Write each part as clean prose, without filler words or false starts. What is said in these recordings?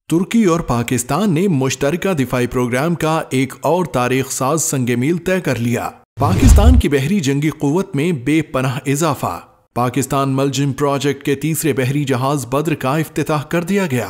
तुर्की और पाकिस्तान ने मुश्तरका दिफाई प्रोग्राम का एक और तारीख साज संग मील तय कर लिया। पाकिस्तान की बहरी जंगी क़ुव्वत में बेपनाह इजाफा। पाकिस्तान मलजिम प्रोजेक्ट के तीसरे बहरी जहाज बद्र का इफ्तिताह कर दिया गया।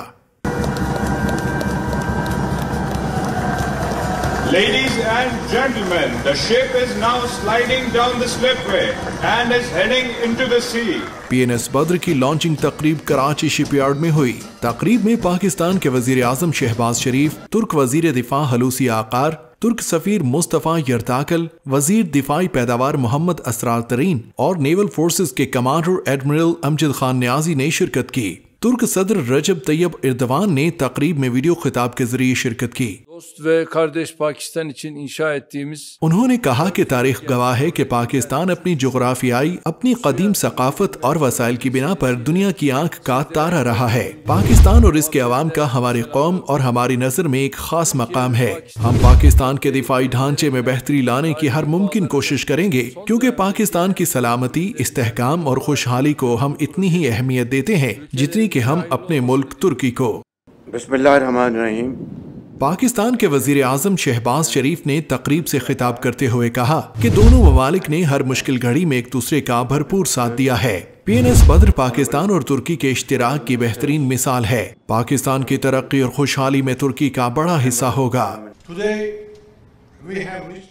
Ladies and gentlemen, the ship is now sliding down the slipway and is heading into the sea. PNS Badr की लॉन्चिंग तकरीब कराची शिपयार्ड में हुई। तकरीब में पाकिस्तान के वजीर आजम शहबाज शरीफ, तुर्क वजीर दिफा हलूसी आकार, तुर्क सफीर मुस्तफा यर्ताकल, वजीर दिफाई पैदावार मोहम्मद असरार तरीन और नेवल फोर्सेस के कमांडर एडमिरल अमजद खान न्याजी ने शिरकत की। तुर्क सदर रजब तैयब एर्दवान ने तकरीब में वीडियो खिताब के जरिए शिरकत की। Dost ve kardeş Pakistan için inşa ettiğimiz उन्होंने कहा कि तारीख गवाह है कि पाकिस्तान अपनी जोग्राफियाई, अपनी कदीम सकाफत और वसाइल की बिना पर दुनिया की आंख का तारा रहा है। पाकिस्तान और इसके अवाम का हमारी कौम और हमारी नजर में एक खास मकाम है। हम पाकिस्तान के दिफाई ढांचे में बेहतरी लाने की हर मुमकिन कोशिश करेंगे, क्योंकि पाकिस्तान की सलामती, इस्तेहकाम और खुशहाली को हम इतनी ही अहमियत देते हैं जितनी कि हम अपने मुल्क तुर्की को। बिस्मिल्लाहिर्रहमानिर्रहीम। पाकिस्तान के वजीर आजम शहबाज शरीफ ने तकरीब से खिताब करते हुए कहा कि दोनों ममालिक ने हर मुश्किल घड़ी में एक दूसरे का भरपूर साथ दिया है। PNS बद्र पाकिस्तान और तुर्की के इश्तिराक की बेहतरीन मिसाल है। पाकिस्तान की तरक्की और खुशहाली में तुर्की का बड़ा हिस्सा होगा।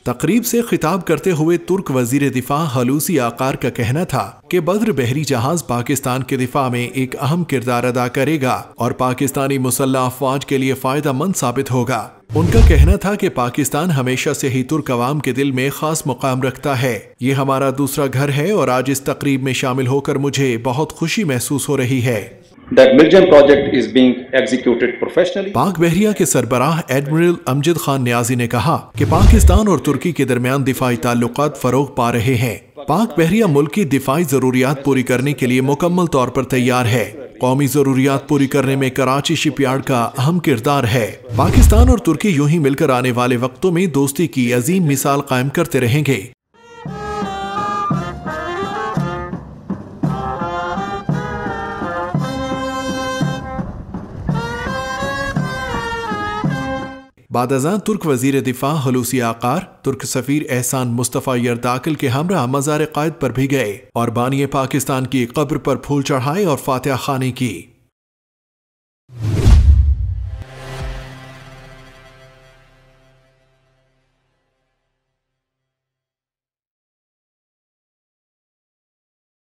तकरीब से खिताब करते हुए तुर्क वजीर दिफा हलूसी आकार का कहना था कि बद्र बहरी जहाज पाकिस्तान के दिफा में एक अहम किरदार अदा करेगा और पाकिस्तानी मुसल्लह अफवाज के लिए फायदा मंद साबित होगा। उनका कहना था कि पाकिस्तान हमेशा से ही तुर्क अवाम के दिल में खास मुकाम रखता है। ये हमारा दूसरा घर है और आज इस तकरीब में शामिल होकर मुझे बहुत खुशी महसूस हो रही है। That Miljam project is being executed professionally. पाक बहरिया के सरबराह एडमिरल अमजद खान न्याजी ने कहा कि पाकिस्तान और तुर्की के दरमियान दिफाई ताल्लुकात फरोग पा रहे हैं। पाक बहरिया मुल्क की दिफाई जरूरियात पूरी करने के लिए मुकम्मल तौर पर तैयार है। कौमी जरूरियात पूरी करने में कराची शिपयार्ड का अहम किरदार है। पाकिस्तान और तुर्की यूं ही मिलकर आने वाले वक्तों में दोस्ती की अजीम मिसाल कायम करते रहेंगे। बादअज़ां तुर्क वजीर दिफा हलूसी आकार, तुर्क सफीर एहसान मुस्तफा यर्दाकल के हमरा मज़ार क़ायद पर भी गए और बानिए पाकिस्तान की कब्र पर फूल चढ़ाए और फातिहा खानी की।